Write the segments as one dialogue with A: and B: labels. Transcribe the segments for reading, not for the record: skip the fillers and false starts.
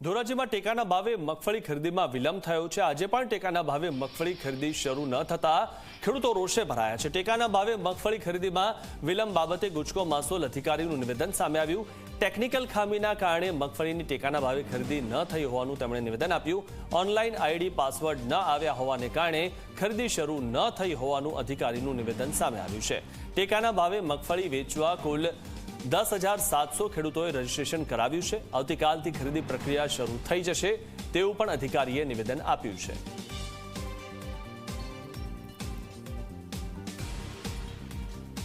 A: ધોરાજીમાં ટેકાના ભાવે મગફળી ખરીદીમાં વિલંબ થયો છે। આજે પણ ટેકાના ભાવે મગફળી ખરીદી શરૂ ન થતા ખેડૂતો રોષે ભરાયા છે। ટેકાના ભાવે મગફળી ખરીદીમાં વિલંબ બાબતે ગુજકો માસોલ અધિકારીનું નિવેદન સામે આવ્યું। ટેકનિકલ ખામીના કારણે મગફળીની ટેકાના ભાવે ખરીદી ન થઈ હોવાનું તેમણે નિવેદન આપ્યું। ઓનલાઈન આઈડી પાસવર્ડ ન આવ્યા હોવાને કારણે ખરીદી શરૂ ન થઈ હોવાનું અધિકારીનું નિવેદન સામે આવ્યું છે। ટેકાના ભાવે મગફળી વેચવા કુલ 10,700 ખેડૂતોએ રજીસ્ટ્રેશન કરાવ્યું છે। આવતીકાલથી ખરીદી પ્રક્રિયા શરૂ થઈ જશે તેવું પણ અધિકારીએ નિવેદન આપ્યું છે।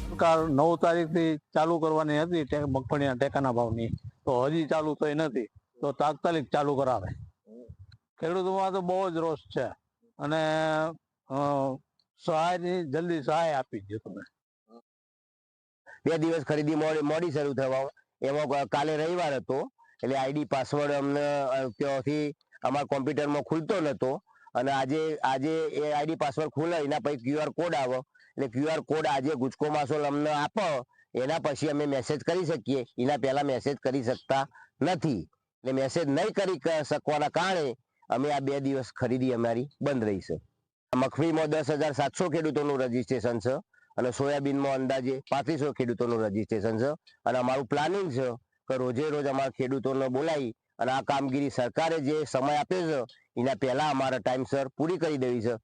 B: સરકાર 9 તારીખથી ચાલુ કરવાની હતી મગફળીના ટેકાના ભાવની, તો હજી ચાલુ થઈ નથી, તો તાત્કાલિક ચાલુ કરાવે। ખેડૂતોમાં તો બહુ જ રોષ છે અને સહાયની જલ્દી સહાય આપી દો તમે।
C: 2 દિવસ ખરીદી મોડી શરૂ થવા, એમાં કાલે રવિવાર હતો એટલે આઈડી પાસવર્ડ અમને ત્યાંથી અમારા કોમ્પ્યુટરમાં ખુલતો નહોતો અને આજે એ આઈડી પાસવર્ડ ખુલે એના પછી QR કોડ આવે એટલે QR કોડ આજે ગુજકો માસોલ અમને આપો એના પછી અમે મેસેજ કરી શકીએ, એના પહેલા મેસેજ કરી શકતા નથી એટલે મેસેજ નહીં કરી શકવાના કારણે અમે આ 2 દિવસ ખરીદી અમારી બંધ રહી છે। મગફળીમાં 10,700 ખેડૂતોનું રજીસ્ટ્રેશન છે અને સોયાબીનમાં અંદાજે 3500 ખેડૂતોનું રજીસ્ટ્રેશન છે અને અમારું પ્લાનિંગ છે કે રોજે રોજ અમારા ખેડૂતોને બોલાવી અને આ કામગીરી સરકારે જે સમય આપ્યો છે એના પહેલા અમારા ટાઈમસર પૂરી કરી દેવી છે।